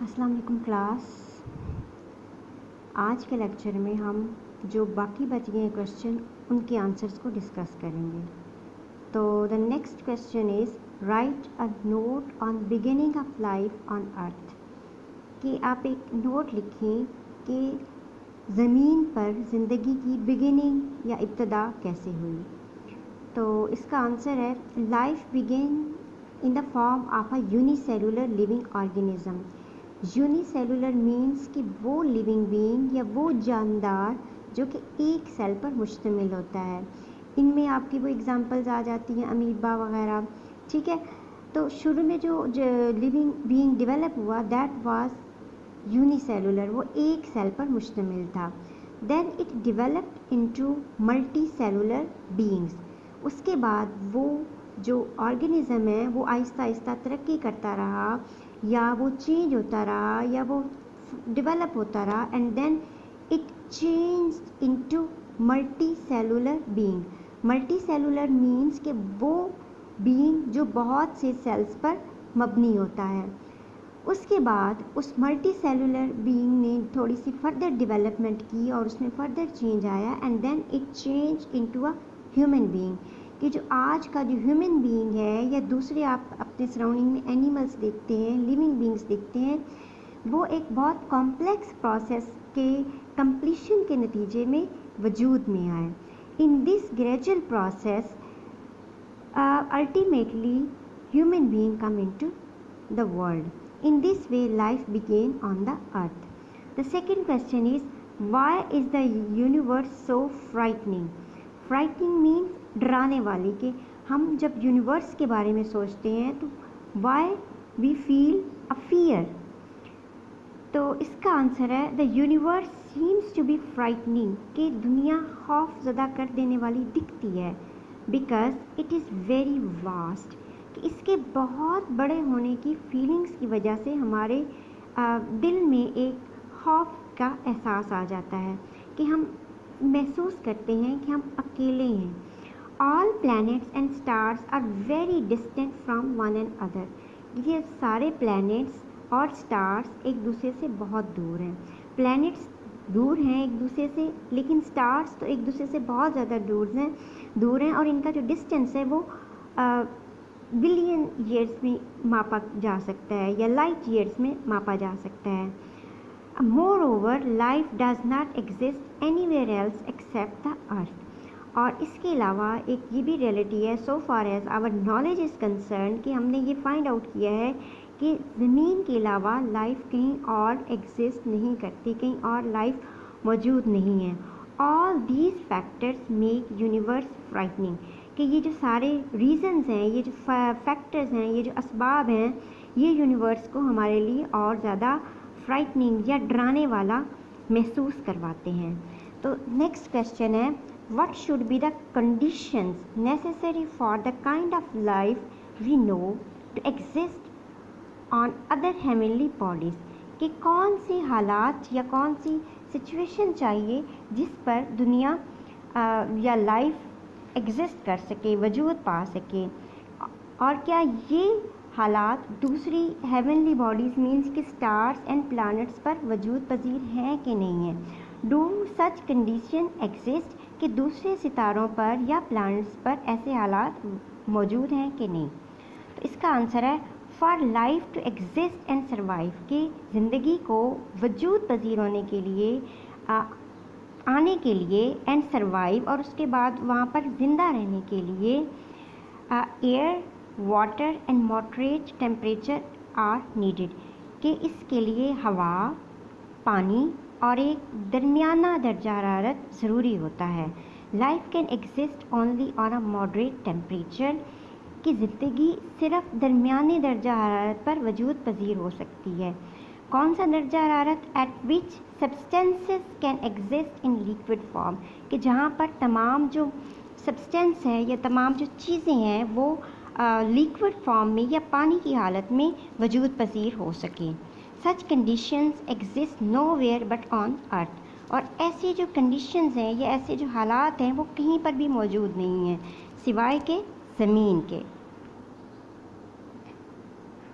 السلام علیکم کلاس. آج کے لیکچر میں ہم جو باقی بچ گئے کویشچن ان کے آنسرس کو ڈسکس کریں گے. تو the next question is write a note on beginning of life on earth. کہ آپ ایک نوٹ لکھیں کہ زمین پر زندگی کی بگننگ یا ابتدا کیسے ہوئی. تو اس کا آنسر ہے life begin in the form of a unicellular living organism. Uni cellular means کہ وہ لیونگ بینگ یا وہ جاندار جو کہ ایک سیل پر مشتمل ہوتا ہے. ان میں آپ کی وہ اگزامپلز آ جاتی ہیں امیبا وغیرہ. ٹھیک ہے. تو شروع میں جو لیونگ بینگ ڈیولپ ہوا دیٹ واز یونی سیلولر، وہ ایک سیل پر مشتمل تھا. Then it developed into multicellular beings. اس کے بعد وہ جو آرگنزم ہے وہ آہستہ آہستہ ترقی کرتا رہا، یا وہ چینج ہوتا رہا، یا وہ ڈیولپ ہوتا رہا، and then it change into multicellular being. Multicellular means کہ وہ بینگ جو بہت سے سیلز پر مبنی ہوتا ہے. اس کے بعد اس ملٹی سیلولر بینگ نے تھوڑی سی فردر ڈیولپمنٹ کی اور اس میں فردر چینج آیا، and then it change into a human being. کہ جو آج کا جو ہیومن بینگ ہے یا دوسرے آپ اپنے سراؤنڈنگ میں اینیملس دیکھتے ہیں، لیونگ بینگس دیکھتے ہیں، وہ ایک بہت کمپلیکس پروسیس کے کمپلیشن کے نتیجے میں وجود میں آئے. In this gradual process ultimately human being come into the world. In this way life began on the earth. The second question is why is the universe so frightening? Frightening means ڈرانے والی. کہ ہم جب universe کے بارے میں سوچتے ہیں تو why we feel a fair. تو اس کا آنسر ہے the universe seems to be frightening. کہ دنیا خوف زدہ کر دینے والی دکھتی ہے because it is very vast. کہ اس کے بہت بڑے ہونے کی فیلنگس کی وجہ سے ہمارے دل میں ایک خوف کا احساس آ جاتا ہے کہ ہم محسوس کرتے ہیں کہ ہم اکیلے ہیں. All planets and stars are very distant from one another. یہ سارے پلانٹس اور سٹارز ایک دوسرے سے بہت دور ہیں. پلانٹس دور ہیں ایک دوسرے سے، لیکن سٹارز تو ایک دوسرے سے بہت زیادہ دور ہیں اور ان کا جو ڈسٹینس ہے وہ بلین ایئرس میں ماپا جا سکتا ہے یا لائٹ ایئرس میں ماپا جا سکتا ہے. Moreover, life does not exist anywhere else except the earth. اور اس کے علاوہ ایک یہ بھی ریئلٹی ہے so far as our knowledge is concern کہ ہم نے یہ فائنڈ آؤٹ کیا ہے کہ زمین کے علاوہ لائف کہیں اور ایگزسٹ نہیں کرتی، کہیں اور لائف موجود نہیں ہے. All these factors make universe frightening. کہ یہ جو سارے ریزنز ہیں، یہ جو فیکٹرز ہیں، یہ جو اسباب ہیں، یہ یونیورس کو ہمارے لیے اور زیادہ فرائٹننگ یا ڈرانے والا محسوس کرواتے ہیں. تو نیکسٹ کویشچن ہے what should be the conditions necessary for the kind of life we know to exist on other heavenly bodies. کہ کون سے حالات یا کون سی سچویشن چاہیے جس پر دنیا یا لائف ایگزسٹ کر سکے، وجود پا سکے، اور کیا یہ حالات دوسری ہیونلی باڈیز مینس کہ اسٹارس اینڈ پلانٹس پر وجود پذیر ہیں کہ نہیں ہیں. Do such condition exist. کہ دوسرے ستاروں پر یا پلانٹس پر ایسے حالات موجود ہیں کہ نہیں. تو اس کا آنسر ہے for life to exist and survive. کہ زندگی کو وجود پذیر ہونے کے لیے، آنے کے لیے، اینڈ سروائیو اور اس کے بعد وہاں پر زندہ رہنے کے لیے air, water and moderate temperature are needed. کہ اس کے لیے ہوا، پانی اور ایک درمیانہ درجہ حرارت ضروری ہوتا ہے. Life can exist only on a moderate temperature. کہ زندگی صرف درمیانے درجہ حرارت پر وجود پذیر ہو سکتی ہے. کون سا درجہ حرارت؟ At which substances can exist in liquid form. کہ جہاں پر تمام جو سبسٹینس ہے یا تمام جو چیزیں ہیں وہ لیکوڈ فارم میں یا پانی کی حالت میں وجود پذیر ہو سکیں. Such conditions exist nowhere but on earth. اور ایسی جو کنڈیشنز ہیں یا ایسے جو حالات ہیں وہ کہیں پر بھی موجود نہیں ہیں سوائے کہ زمین کے.